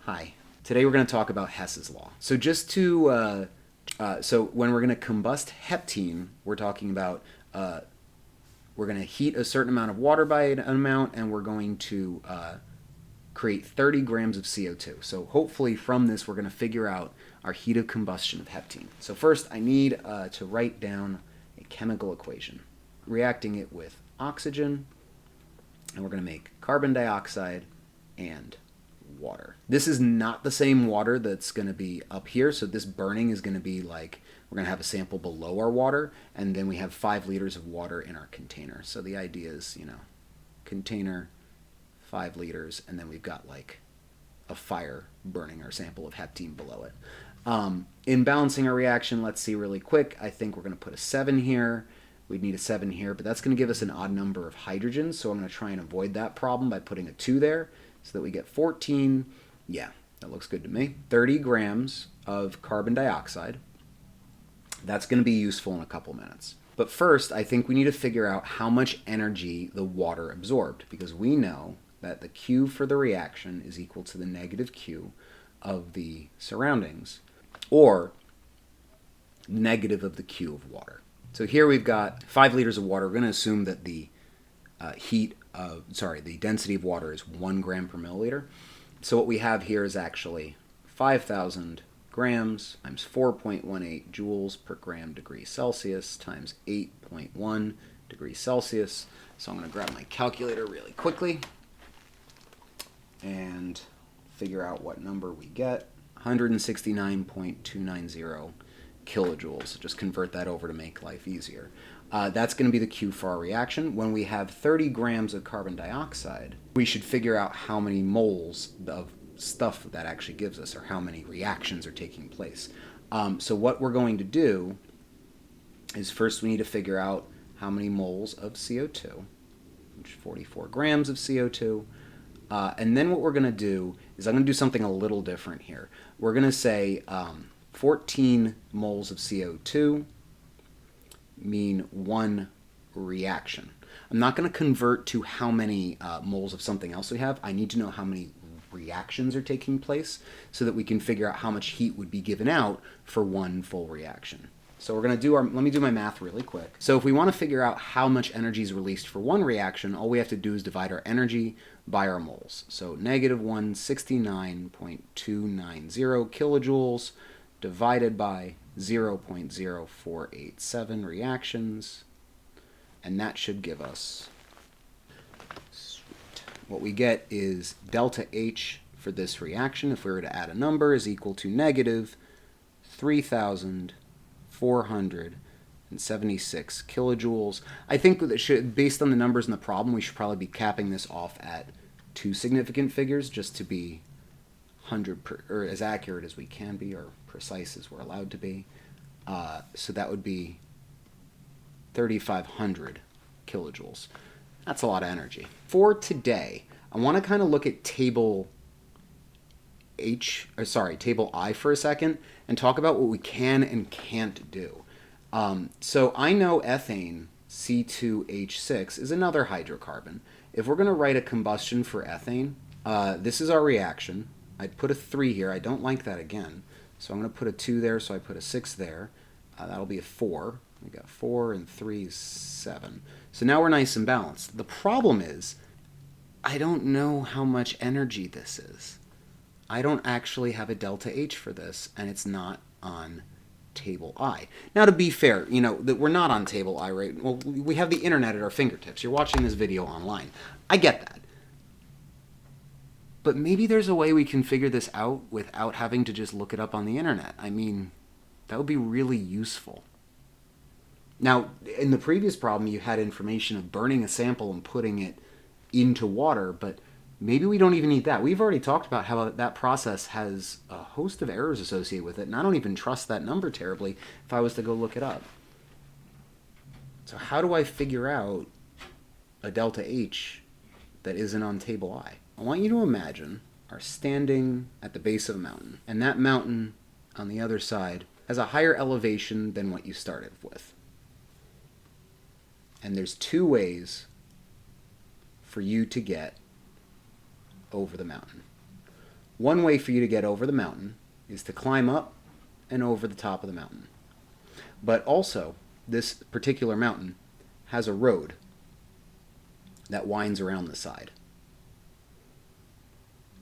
Hi. Today we're going to talk about Hess's Law. So just to, so when we're going to combust heptene, we're talking about we're going to heat a certain amount of water by an amount, and we're going to create 30 grams of CO2. So hopefully from this we're going to figure out our heat of combustion of heptene. So first I need to write down a chemical equation, reacting it with oxygen, and we're going to make carbon dioxide and water. This is not the same water that's going to be up here, so this burning is going to be like we're going to have a sample below our water, and then we have 5 liters of water in our container. So the idea is, container, 5 liters, and then we've got like a fire burning our sample of heptene below it. In balancing our reaction, let's see really quick. I think we're going to put a 7 here. We'd need a 7 here, but that's going to give us an odd number of hydrogens, so I'm going to try and avoid that problem by putting a 2 there, so that we get 14, yeah, that looks good to me, 30 grams of carbon dioxide. That's going to be useful in a couple minutes. But first, I think we need to figure out how much energy the water absorbed, because we know that the Q for the reaction is equal to the negative Q of the surroundings, or negative of the Q of water. So here we've got 5 liters of water. We're going to assume that the the density of water is 1 gram per milliliter. So what we have here is actually 5,000 grams times 4.18 joules per gram degree Celsius times 8.1 degrees Celsius. So I'm going to grab my calculator really quickly and figure out what number we get. 169.290 kilojoules. So just convert that over to make life easier. That's going to be the Q for our reaction. When we have 30 grams of carbon dioxide, we should figure out how many moles of stuff that actually gives us, or how many reactions are taking place. So what we're going to do is first we need to figure out how many moles of CO2, which is 44 grams of CO2. And then what we're going to do is I'm going to do something a little different here. We're going to say 14 moles of CO2 mean 1 reaction. I'm not going to convert to how many moles of something else we have. I need to know how many reactions are taking place so that we can figure out how much heat would be given out for 1 full reaction. So we're going to do let me do my math really quick. So if we want to figure out how much energy is released for 1 reaction, all we have to do is divide our energy by our moles. So negative 169.290 kilojoules divided by 0.0487 reactions, and that should give us, what we get is delta H for this reaction, if we were to add a number, is equal to negative 3,476 kilojoules. I think that based on the numbers in the problem, we should probably be capping this off at 2 significant figures just to be or as accurate as we can be, or precise as we're allowed to be. So that would be 3,500 kilojoules. That's a lot of energy. For today, I want to kind of look at table I for a second and talk about what we can and can't do. So I know ethane, C2H6, is another hydrocarbon. If we're going to write a combustion for ethane, this is our reaction. I'd put a 3 here. I don't like that again. So I'm going to put a 2 there, so I put a 6 there. That'll be a 4. We got 4 and 3 is 7. So now we're nice and balanced. The problem is, I don't know how much energy this is. I don't actually have a delta H for this, and it's not on table I. Now, to be fair, that we're not on table I, right? Well, we have the internet at our fingertips. You're watching this video online. I get that. But maybe there's a way we can figure this out without having to just look it up on the internet. I mean, that would be really useful. Now, in the previous problem, you had information of burning a sample and putting it into water, but maybe we don't even need that. We've already talked about how that process has a host of errors associated with it, and I don't even trust that number terribly if I was to go look it up. So how do I figure out a delta H that isn't on table I? I want you to imagine are standing at the base of a mountain, and that mountain on the other side has a higher elevation than what you started with. And there's 2 ways for you to get over the mountain. One way for you to get over the mountain is to climb up and over the top of the mountain. But also, this particular mountain has a road that winds around the side.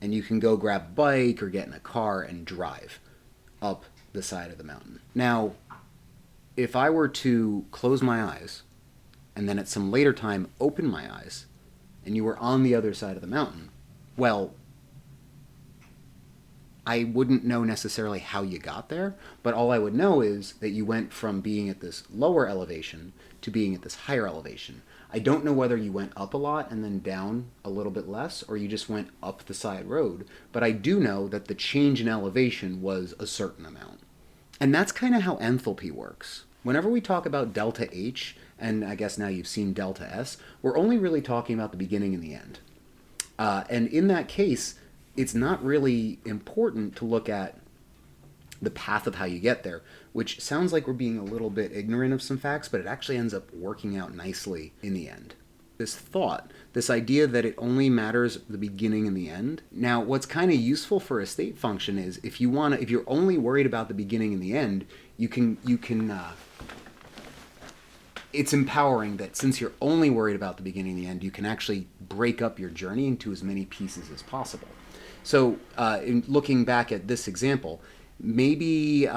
And you can go grab a bike or get in a car and drive up the side of the mountain. Now, if I were to close my eyes and then at some later time open my eyes and you were on the other side of the mountain, well, I wouldn't know necessarily how you got there, but all I would know is that you went from being at this lower elevation to being at this higher elevation. I don't know whether you went up a lot and then down a little bit less, or you just went up the side road, but I do know that the change in elevation was a certain amount. And that's kind of how enthalpy works. Whenever we talk about delta H, and I guess now you've seen delta S, we're only really talking about the beginning and the end. And in that case, it's not really important to look at the path of how you get there, which sounds like we're being a little bit ignorant of some facts, but it actually ends up working out nicely in the end. This thought, this idea that it only matters the beginning and the end. Now, what's kind of useful for a state function is if you're only worried about the beginning and the end, you can it's empowering that since you're only worried about the beginning and the end, you can actually break up your journey into as many pieces as possible. So in looking back at this example, maybe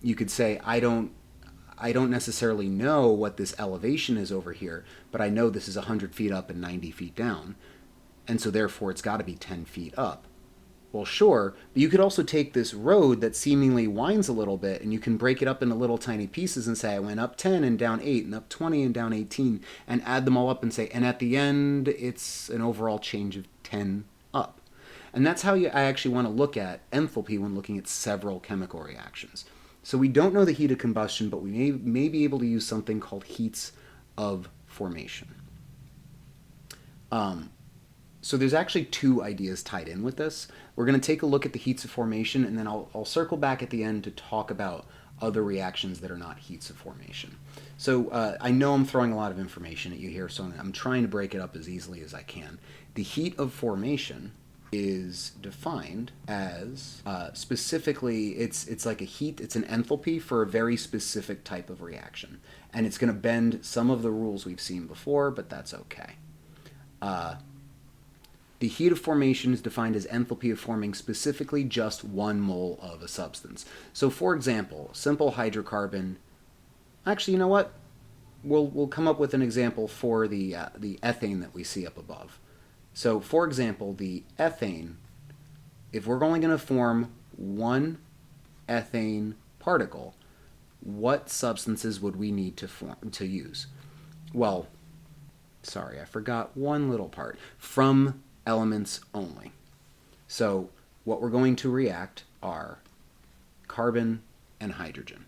you could say, I don't necessarily know what this elevation is over here, but I know this is 100 feet up and 90 feet down, and so therefore it's got to be 10 feet up. Well, sure, but you could also take this road that seemingly winds a little bit, and you can break it up into little tiny pieces and say, I went up 10 and down 8 and up 20 and down 18, and add them all up and say, and at the end, it's an overall change of 10 up. And that's how I actually want to look at enthalpy when looking at several chemical reactions. So we don't know the heat of combustion, but we may be able to use something called heats of formation. So there's actually two ideas tied in with this. We're going to take a look at the heats of formation, and then I'll circle back at the end to talk about other reactions that are not heats of formation. So I know I'm throwing a lot of information at you here, so I'm trying to break it up as easily as I can. The heat of formation is defined as specifically, it's like a heat, it's an enthalpy for a very specific type of reaction. And it's going to bend some of the rules we've seen before, but that's okay. The heat of formation is defined as enthalpy of forming specifically just 1 mole of a substance. So for example, simple hydrocarbon, actually, you know what? We'll come up with an example for the ethane that we see up above. So for example, the ethane, if we're only going to form 1 ethane particle, what substances would we need to use? Well, sorry, I forgot one little part. From elements only. So what we're going to react are carbon and hydrogen.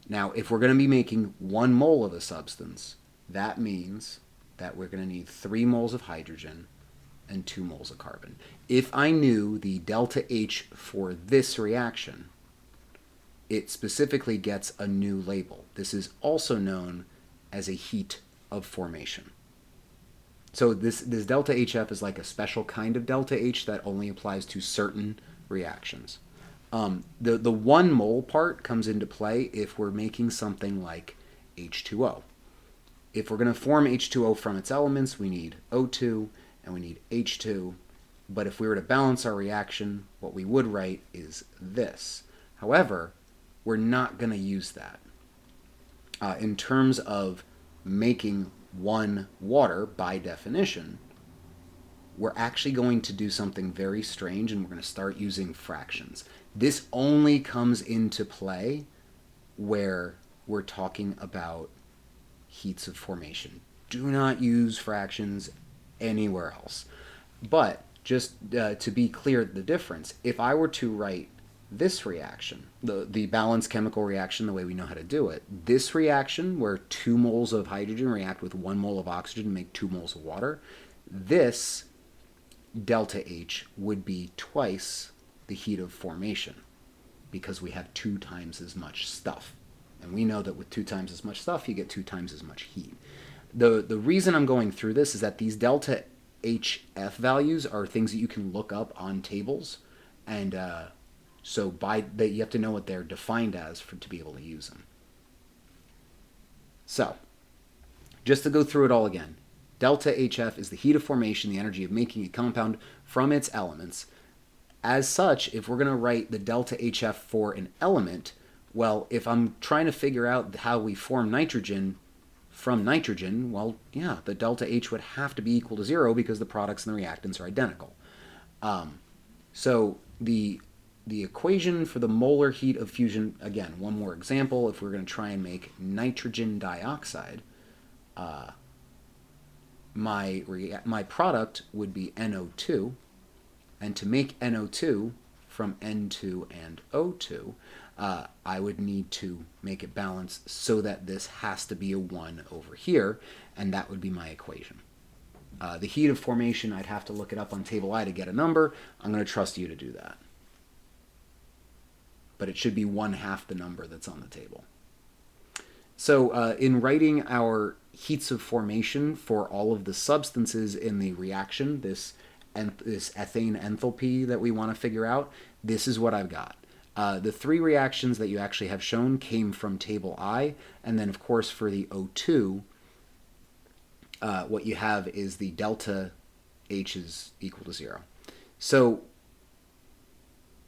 Now, if we're going to be making 1 mole of a substance, that means that we're going to need 3 moles of hydrogen and 2 moles of carbon. If I knew the delta H for this reaction, it specifically gets a new label. This is also known as a heat of formation. So this delta HF is like a special kind of delta H that only applies to certain reactions. The 1 mole part comes into play if we're making something like H2O. If we're going to form H2O from its elements, we need O2 and we need H2. But if we were to balance our reaction, what we would write is this. However, we're not going to use that. In terms of making 1 water, by definition, we're actually going to do something very strange, and we're going to start using fractions. This only comes into play where we're talking about heats of formation. Do not use fractions anywhere else. But just to be clear, the difference, if I were to write this reaction, the balanced chemical reaction, the way we know how to do it, this reaction where 2 moles of hydrogen react with 1 mole of oxygen to make 2 moles of water, this delta H would be twice the heat of formation because we have 2 times as much stuff. And we know that with 2 times as much stuff, you get 2 times as much heat. The reason I'm going through this is that these delta HF values are things that you can look up on tables. And so by that, you have to know what they're defined as to be able to use them. So, just to go through it all again, delta HF is the heat of formation, the energy of making a compound from its elements. As such, if we're going to write the delta HF for an element, well, if I'm trying to figure out how we form nitrogen from nitrogen, well, yeah, the delta H would have to be equal to 0 because the products and the reactants are identical. So the equation for the molar heat of fusion, again, one more example, if we're going to try and make nitrogen dioxide, my product would be NO2, and to make NO2 from N2 and O2, I would need to make it balanced so that this has to be a 1 over here, and that would be my equation. The heat of formation, I'd have to look it up on table I to get a number. I'm going to trust you to do that. But it should be 1/2 the number that's on the table. So in writing our heats of formation for all of the substances in the reaction, this ethane enthalpy that we want to figure out, this is what I've got. The 3 reactions that you actually have shown came from table I, and then of course for the O2, what you have is the delta H is equal to 0. So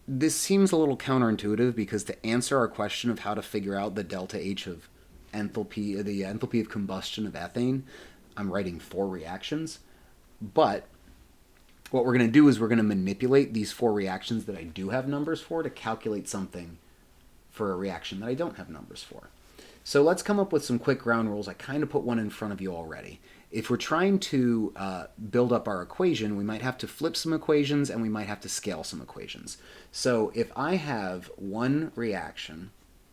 this seems a little counterintuitive because to answer our question of how to figure out the delta H of enthalpy, the enthalpy of combustion of ethane, I'm writing 4 reactions. But what we're going to do is we're going to manipulate these 4 reactions that I do have numbers for to calculate something for a reaction that I don't have numbers for. So let's come up with some quick ground rules. I kind of put one in front of you already. If we're trying to build up our equation, we might have to flip some equations and we might have to scale some equations. So if I have one reaction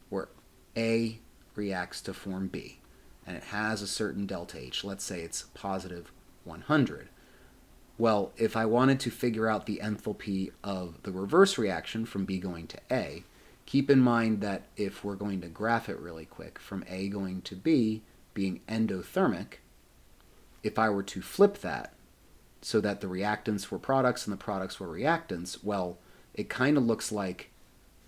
where A reacts to form B, and it has a certain delta H, let's say it's positive 100. Well, if I wanted to figure out the enthalpy of the reverse reaction from B going to A, keep in mind that if we're going to graph it really quick, from A going to B being endothermic, if I were to flip that so that the reactants were products and the products were reactants, well, it kind of looks like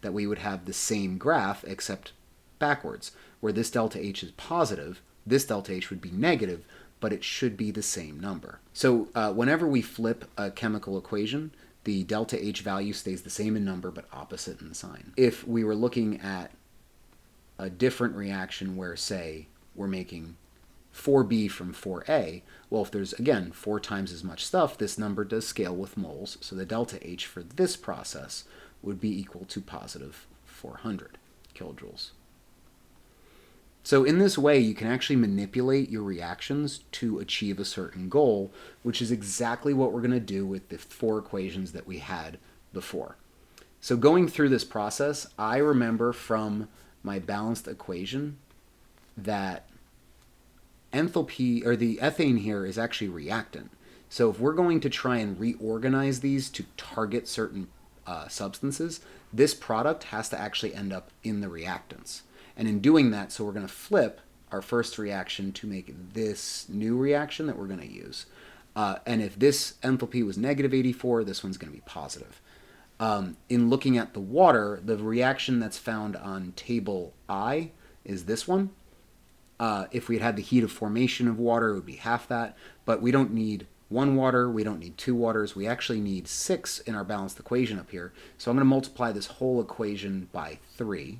that we would have the same graph except backwards, where this delta H is positive, this delta H would be negative, but it should be the same number. So whenever we flip a chemical equation, the delta H value stays the same in number but opposite in sign. If we were looking at a different reaction where, say, we're making 4B from 4A, well, if there's, again, 4 times as much stuff, this number does scale with moles, so the delta H for this process would be equal to positive 400 kilojoules. So in this way, you can actually manipulate your reactions to achieve a certain goal, which is exactly what we're going to do with the 4 equations that we had before. So going through this process, I remember from my balanced equation that enthalpy, or the ethane here, is actually reactant. So if we're going to try and reorganize these to target certain substances, this product has to actually end up in the reactants. And in doing that, so we're going to flip our first reaction to make this new reaction that we're going to use. And if this enthalpy was negative 84, this one's going to be positive. In looking at the water, the reaction that's found on table I is this one. If we had had the heat of formation of water, it would be half that. But we don't need 1 water, we don't need 2 waters, we actually need 6 in our balanced equation up here. So I'm going to multiply this whole equation by 3.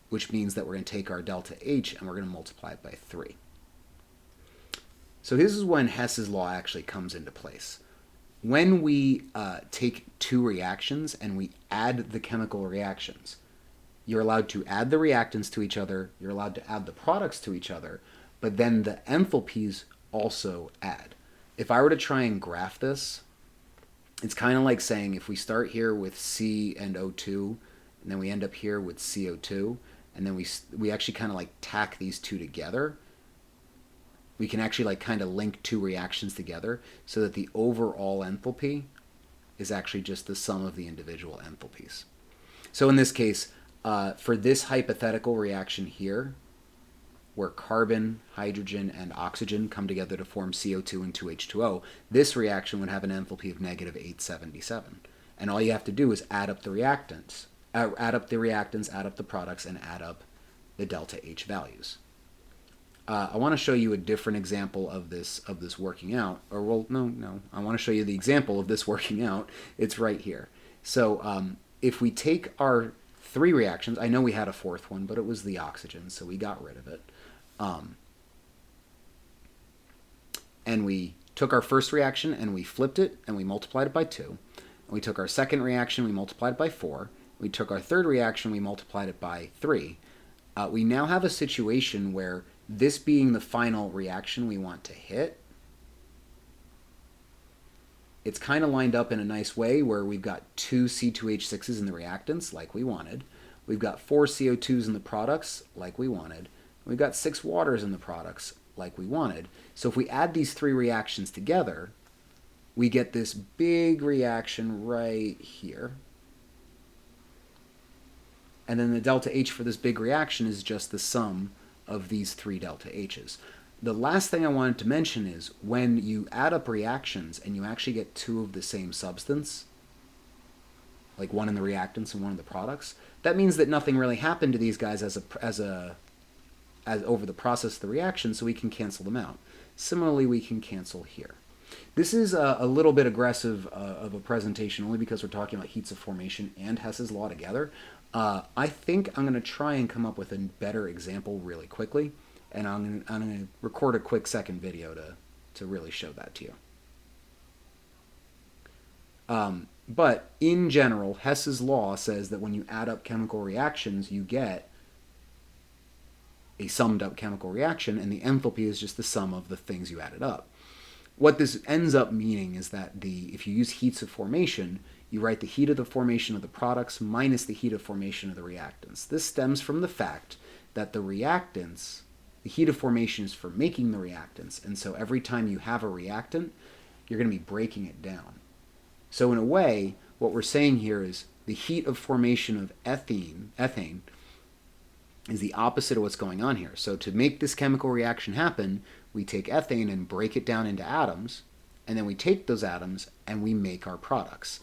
Which means that we're going to take our delta H and we're going to multiply it by 3. So this is when Hess's law actually comes into place. When we take 2 reactions and we add the chemical reactions, you're allowed to add the reactants to each other, you're allowed to add the products to each other, but then the enthalpies also add. If I were to try and graph this, it's kind of like saying if we start here with C and O2, and then we end up here with CO2, and then we actually kind of like tack these 2 together, we can actually like kind of link 2 reactions together so that the overall enthalpy is actually just the sum of the individual enthalpies. So in this case, for this hypothetical reaction here, where carbon, hydrogen, and oxygen come together to form CO2 and 2H2O, this reaction would have an enthalpy of negative 877. And all you have to do is add up the reactants, add up the products, and add up the delta H values. I want to show you a different example of this working out. Or, well, no. I want to show you the example of this working out. It's right here. So if we take our 3 reactions, I know we had a 4th one, but it was the oxygen, so we got rid of it. And we took our first reaction and we flipped it and we multiplied it by 2. And we took our second reaction, we multiplied it by 4. We took our third reaction, we multiplied it by 3. We now have a situation where this being the final reaction we want to hit, it's kind of lined up in a nice way where we've got 2 C2H6s in the reactants like we wanted. We've got 4 CO2s in the products like we wanted. We've got 6 waters in the products like we wanted. So if we add these 3 reactions together, we get this big reaction right here. And then the delta H for this big reaction is just the sum of these 3 delta H's. The last thing I wanted to mention is when you add up reactions and you actually get 2 of the same substance, like one in the reactants and one in the products, that means that nothing really happened to these guys as over the process of the reaction, so we can cancel them out. Similarly, we can cancel here. This is a little bit aggressive of a presentation only because we're talking about heats of formation and Hess's law together. I think I'm going to try and come up with a better example really quickly, and I'm going to record a quick second video to really show that to you. But in general, Hess's law says that when you add up chemical reactions, you get a summed up chemical reaction, and the enthalpy is just the sum of the things you added up. What this ends up meaning is that if you use heats of formation, you write the heat of the formation of the products minus the heat of formation of the reactants. This stems from the fact that the reactants, the heat of formation is for making the reactants, and so every time you have a reactant, you're going to be breaking it down. So in a way, what we're saying here is the heat of formation of ethane, is the opposite of what's going on here. So to make this chemical reaction happen, we take ethane and break it down into atoms, and then we take those atoms and we make our products.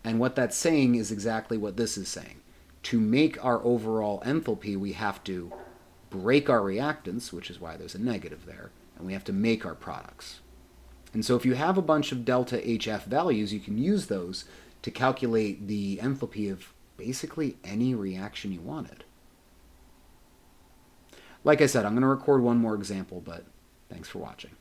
And what that's saying is exactly what this is saying. To make our overall enthalpy, we have to break our reactants, which is why there's a negative there, and we have to make our products. And so if you have a bunch of delta HF values, you can use those to calculate the enthalpy of basically any reaction you wanted. Like I said, I'm going to record one more example, but thanks for watching.